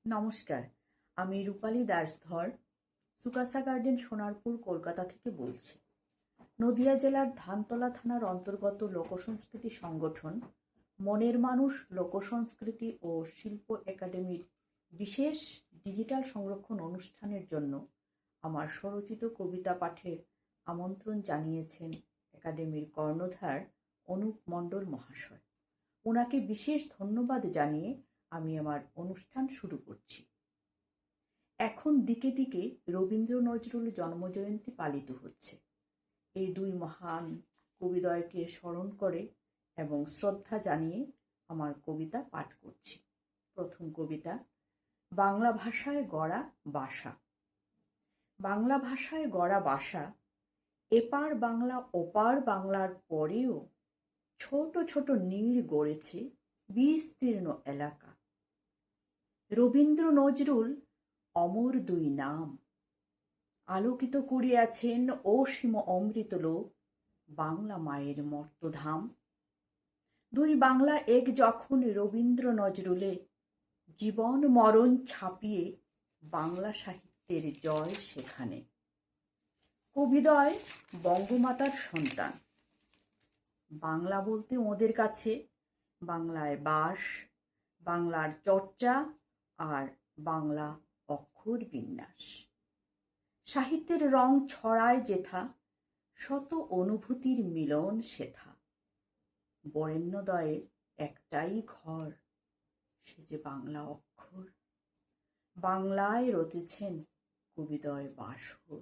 নমস্কার, আমি রূপালী দাসধর সুকাসা গার্ডেন সোনারপুর কলকাতা থেকে বলছি। নদিয়া জেলার ধানতলা থানার অন্তর্গত লোকসংস্কৃতি সংগঠন মনের মানুষ লোকসংস্কৃতি ও শিল্প একাডেমির বিশেষ ডিজিটাল সংরক্ষণ অনুষ্ঠানের জন্য আমার স্বরচিত কবিতা পাঠের আমন্ত্রণ জানিয়েছেন একাডেমির কর্ণধার অনুপ মণ্ডল মহাশয়। ওনাকে বিশেষ ধন্যবাদ জানিয়ে আমি আমার অনুষ্ঠান শুরু করছি। এখন দিকে দিকে রবীন্দ্র নজরুল জন্মজয়ন্তী পালিত হচ্ছে। এই দুই মহান কবিদ্বয়কে স্মরণ করে এবং শ্রদ্ধা জানিয়ে আমার কবিতা পাঠ করছি। প্রথম কবিতা, বাংলা ভাষায় গড়া বাসা। বাংলা ভাষায় গড়া বাসা, এপার বাংলা ওপার বাংলার পরেও ছোট ছোট নীড় গড়েছে বিস্তীর্ণ এলাকা। রবীন্দ্র নজরুল অমর দুই নাম, আলোকিত করিয়াছেন অসীম অমৃত লোক, বাংলা মায়ের মর্তধাম। দুই বাংলা এক যখন রবীন্দ্র নজরুলে, জীবন মরণ ছাপিয়ে বাংলা সাহিত্যের জয় সেখানে। কবিদ্বয় বঙ্গমাতার সন্তান। বাংলা বলতে ওদের কাছে বাংলায় বাস, বাংলার চর্চা আর বাংলা অক্ষর বিন্যাস। সাহিত্যের রং ছড়ায় যেথা, শত অনুভূতির মিলন সেথা। বরেণ্যদয়ের একটাই ঘর, সে যে বাংলা অক্ষর। বাংলায় রচেছেন কবিদ্বয় বাসর।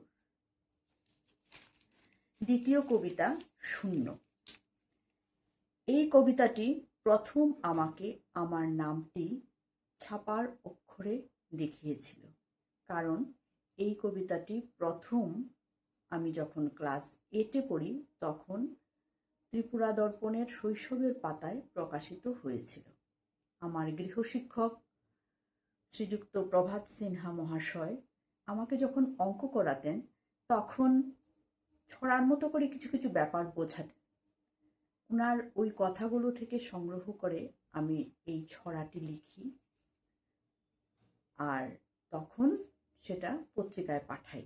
দ্বিতীয় কবিতা, শূন্য। এই কবিতাটি প্রথম আমাকে আমার নামটি ছাপার অক্ষরে দেখিয়েছিল, কারণ এই কবিতাটি প্রথম আমি যখন ক্লাস 8-এ পড়ি তখন ত্রিপুরা দর্পণের শৈশবের পাতায় প্রকাশিত হয়েছিল। আমার গৃহশিক্ষক শ্রীযুক্ত প্রভাত সিনহা মহাশয় আমাকে যখন অঙ্ক করাতেন তখন ছড়ার মতো করে কিছু কিছু ব্যাপার বোঝাতেন। ওনার ওই কথাগুলো থেকে সংগ্রহ করে আমি এই ছড়াটি লিখি আর তখন সেটা পত্রিকায় পাঠাই।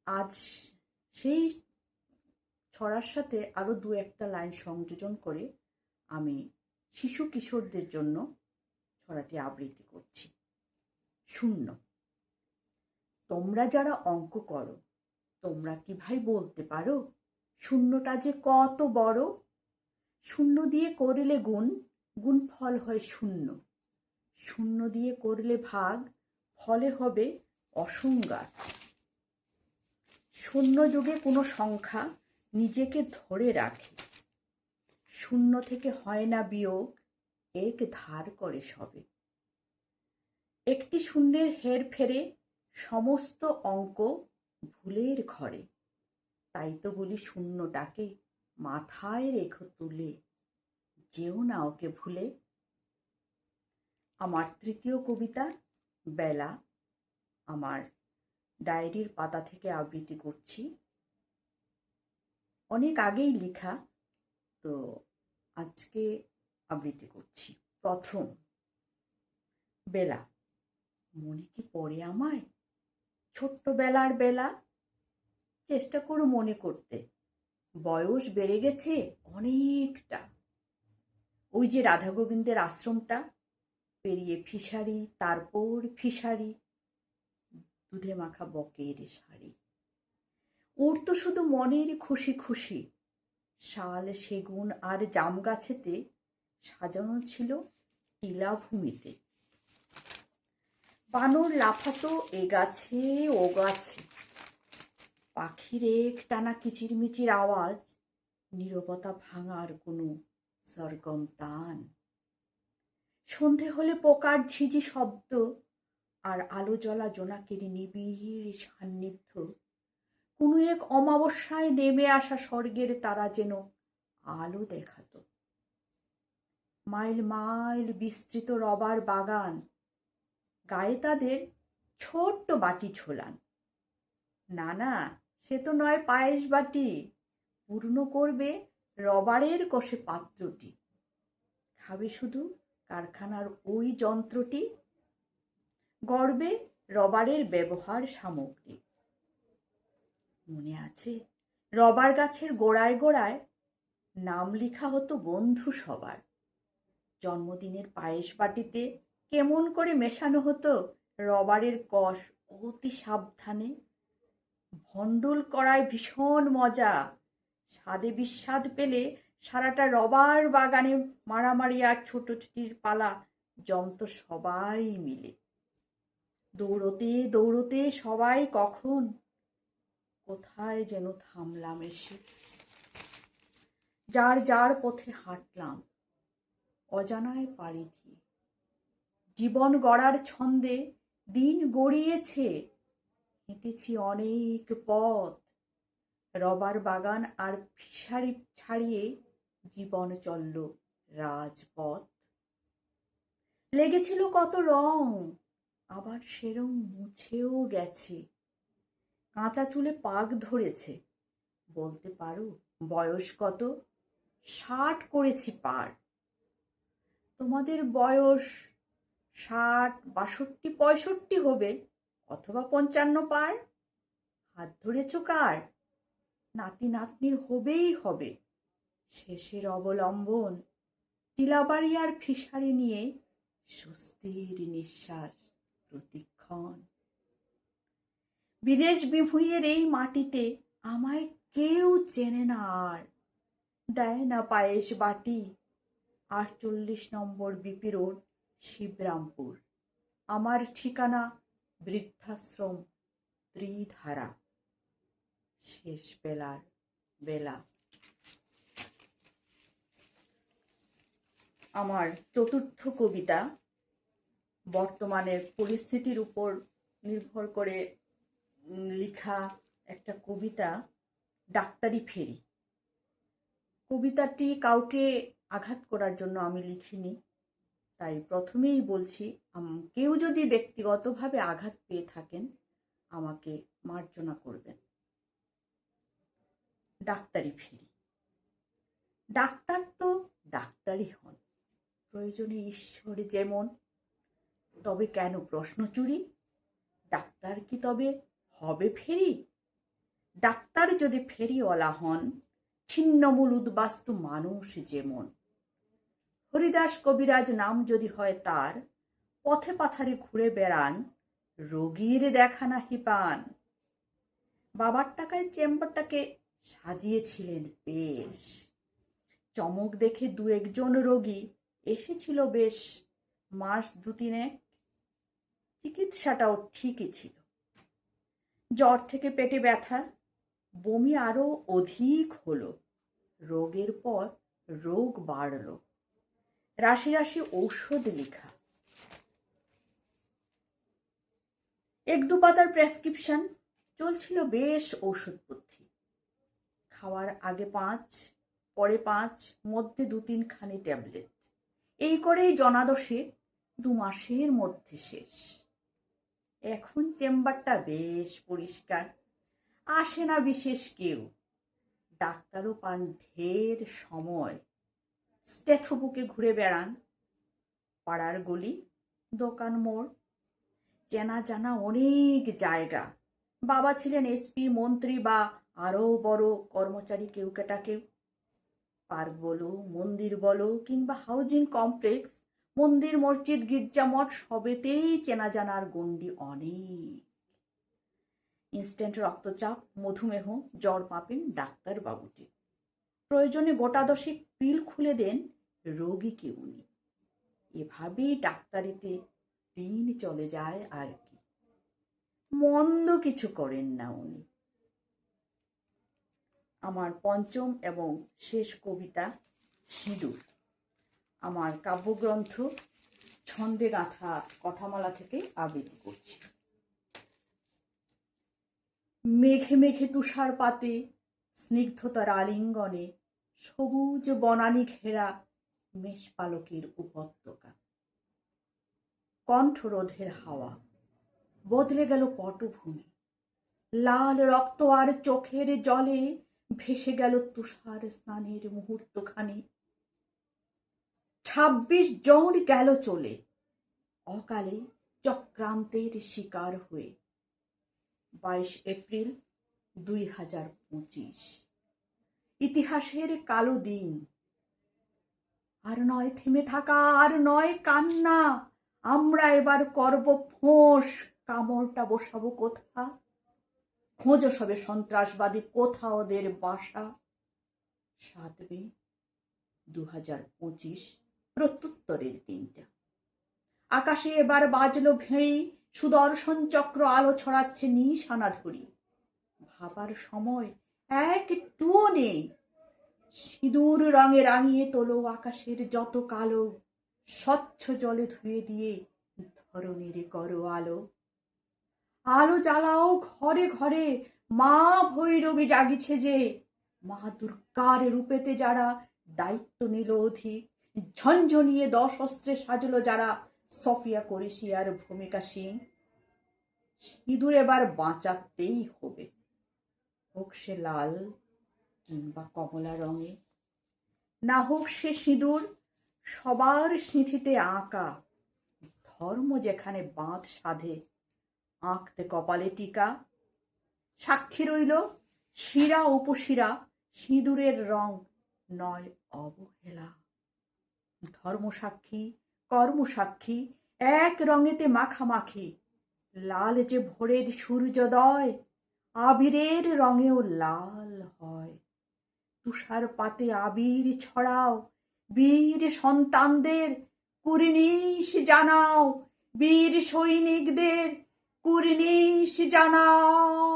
আজ সেই ছড়ার সাথে আরো দু একটা লাইন সংযোজন করে আমি শিশু কিশোরদের জন্য ছড়াটি আবৃত্তি করছি। শূন্য। তোমরা যারা অঙ্ক করো, তোমরা কি ভাই বলতে পারো শূন্যটা যে কত বড়? শূন্য দিয়ে করলে গুণ, গুণফল হয় শূন্য। শূন্য দিয়ে করলে ভাগ, ফলে হবে অসংজ্ঞাত। শূন্য যুগে কোনো সংখ্যা নিজেকে ধরে রাখে। শূন্য থেকে হয় না বিয়োগ, এক ধার করে সবে। একটি শূন্যের হেরফেরে সমস্ত অঙ্ক ভুলের ঘরে। তাই তো বলি শূন্যটাকে মাথায় রেখো তুলে, যেও না ওকে ভুলে। আমার তৃতীয় কবিতা, বেলা। আমার ডায়েরির পাতা থেকে আবৃত্তি করছি। অনেক আগেই লেখা, তো আজকে আবৃত্তি করছি। প্রথম, বেলা। মনে কি পড়ে আমায় ছোট্টবেলার বেলা? চেষ্টা করো মনে করতে, বয়স বেড়ে গেছে অনেকটা। ওই যে রাধা গোবিন্দের আশ্রমটা পেরিয়ে ফিশারি, তারপর ফিশারি, দুধে মাখা বকের শাড়ি। ওর তো শুধু মনের খুশি খুশি। শাল, সেগুন আর জাম গাছেতে সাজানো ছিল টিলাভূমিতে। বানর লাফাতো এ গাছে ও গাছে। পাখির এক টানা কিচিরমিচির আওয়াজ, নীরবতা ভাঙার কোনো সরগম তান। সন্ধে হলে পোকার ঝিঝি শব্দ আর আলো জ্বলা জোনাকের নিবিড় সান্নিধ্য। কোনো এক অমাবস্যায় নেমে আসা স্বর্গের তারা যেন আলো দেখাতো। মাইল মাইল বিস্তৃত রবার বাগান, গায়ে তাদের ছোট্ট বাটি ছোলান। না না, সে তো নয় পায়েস বাটি, পূর্ণ করবে রবারের কষে পাত্রটি। খাবে শুধু কারখানার ওই যন্ত্রটি, গর্বে রবারের ব্যবহার সামগ্রী। মনে আছে, রবার গাছের গোড়ায় গোড়ায় নাম লেখা হতো বন্ধু সবার। জন্মদিনের পায়েস বাটিতে কেমন করে মেশানো হতো রবারের কষ অতি সাবধানে। ভণ্ডুল করায় ভীষণ মজা, স্বাদে বিস্বাদ পেলে সারাটা রবার বাগানে মারামারি আর ছোটাছুটির পালা জমত সবাই মিলে। দৌড়তে দৌড়তে সবাই কখন কোথায় যেন থামলাম এসে। যার যার পথে হাঁটলাম অজানায় পাড়ি দিয়ে। জীবন গড়ার ছন্দে দিন গড়িয়েছে, হেঁটেছি অনেক পথ। রবার বাগান আর ফিশারি ছাড়িয়ে জীবন চলল রাজপথ। লেগেছিল কত রং, আবার সেরম মুছেও গেছে। কাঁচা চুলে পাক ধরেছে, বলতে পারো বয়স কত? 60 করেছি পার। তোমাদের বয়স 60, 62, 65 হবে, অথবা 55 পার। হাত ধরেছ কার? নাতি নাতনির হবেই হবে। শেষের অবলম্বন চিলাবাড়ি আর ফিশারি নিয়ে স্বস্তির নিঃশ্বাস প্রতিক্ষণ। বিদেশ বিভুঁইয়ের এই মাটিতে আমায় কেউ চেনে না আর, দেয় না পায়েস বাটি। 48 নম্বর বিপি রোড, শিবরামপুর। আমার ঠিকানা বৃদ্ধাশ্রম ত্রিধারা। শেষ বেলার বেলা। আমার চতুর্থ কবিতা, বর্তমানের পরিস্থিতির উপর নির্ভর করে লেখা একটা কবিতা, ডাক্তারি ফেরি। কবিতাটি কাউকে আঘাত করার জন্য আমি লিখিনি, তাই প্রথমেই বলছি, কেউ যদি ব্যক্তিগতভাবে আঘাত পেয়ে থাকেন আমাকে মার্জনা করবেন। ডাক্তারি ফেরি। ডাক্তার তো ডাক্তারই হন, প্রয়োজনে ঈশ্বর যেমন। তবে কেন প্রশ্ন চুরি? ডাক্তার কি তবে হবে ফেরি? ডাক্তার যদি ফেরিওয়ালা হন, ছিন্নমূল উদ্বাস্তু মানুষ যেমন। হরিদাস কবিরাজ নাম যদি হয় তার, পথে পাথারে ঘুরে বেড়ান, রোগীর দেখা নাহি পান। বাবার টাকায় চেম্বারটাকে সাজিয়েছিলেন বেশ, চমক দেখে 2-1 জন রোগী এসেছিল বেশ। মাস 2-3 চিকিৎসাটাও ঠিকই ছিল। জ্বর থেকে পেটে ব্যথা, বমি আরো অধিক হলো। রোগের পর রোগ বাড়ল, রাশি রাশি ঔষধ লেখা। 1-2 পাতার প্রেসক্রিপশন, চলছিল বেশ ঔষধপত্রি। খাওয়ার আগে 5, পরে 5, মধ্যে 2-3 খানি ট্যাবলেট। এই করেই জনাদশে 2 মাসের মধ্যে শেষ। এখন চেম্বারটা বেশ পরিষ্কার, আসে না বিশেষ কেউ। ডাক্তারও পান ঢের সময়, স্টেথোবুকে ঘুরে বেড়ান। পাড়ার গলি, দোকান, মোড়, চেনা জানা অনেক জায়গা। বাবা ছিলেন এসপি, মন্ত্রী বা আরো বড় কর্মচারী কেউ কেটা কেউ। পার্ক বলো, মন্দির বলো, কিংবা হাউজিং কমপ্লেক্স, মন্দির, মসজিদ, গির্জামঠ সবেতেই চেনা জানার গণ্ডি অনেক। ইনস্ট্যান্ট রক্তচাপ, মধুমেহ, জ্বর মাপেন ডাক্তার বাবুটি। প্রয়োজনে গোটা 10 পিল খুলে দেন রোগীকে উনি। এভাবেই ডাক্তারিতে দিন চলে যায় আর কি। মন্দ কিছু করেন না উনি। আমার পঞ্চম এবং শেষ কবিতা, সিঁদুর। আমার কাব্যগ্রন্থ ছন্দে গাঁথা কথামালা থেকে আবৃত্তি করছি। মেঘে মেঘে তুষারপাতে, স্নিগ্ধতার আলিঙ্গনে, সবুজ বনানী ঘেরা মেষপালকের উপত্যকা। কণ্ঠরোধের হাওয়া, বদলে গেল পটভূমি। লাল রক্ত আর চোখের জলে ভেসে গেল তুষার স্নানের মুহূর্তখানি। 26 জন গেল চলে, অকালে চক্রান্তের শিকার হয়ে 22 এপ্রিল 2025 ইতিহাসের কালো দিন। আর নয় থেমে থাকা, আর নয় কান্না, আমরা এবার করব ফোঁস। কামড়টা বসাবো কোথা? খোঁজো সবে সন্ত্রাসবাদী, কোথা ওদের বাসা? 7 মে 2025 প্রত্যুত্তরের দিনটা। আকাশে এবার বাজলো ভেড়ি, সুদর্শন চক্র আলো ছড়াচ্ছে নিশানা ধরি। ভাবার সময় একটুও নেই। সিঁদুর রঙে রাঙিয়ে তোলো আকাশের যত কালো, স্বচ্ছ জলে ধুয়ে দিয়ে ধরণীর করো আলো। আলো জ্বালাও ঘরে ঘরে, মা ভৈরবী জাগিছে যে। মা দুর্গার রূপেতে যারা দায়িত্ব নিল অধিক, ঝঞ্ঝনিয়ে 10 অস্ত্রে সাজলো যারা, সফিয়া কোরেশি আর ভূমিকা সিং। সিঁদুর এবার বাঁচাতেই হবে, হোক সে লাল কিংবা কমলা রঙে। না হোক সে সিঁদুর সবার স্মৃতিতে আঁকা। ধর্ম যেখানে বাঁধ সাধে, আঁকতে কপালে টিকা। সাক্ষী রইল শিরা উপশিরা, সিঁদুরের রং নয় অবহেলা। ধর্মসাক্ষী কর্মসাক্ষী এক রঙেতে মাখামাখি। লাল যে ভোরের সূর্যোদয়, আবিরের রঙেও লাল হয়। তুষার পাতে আবির ছড়াও, বীর সন্তানদের কুর্নিশ জানাও, বীর সৈনিকদের কুর্নিশ জানাও।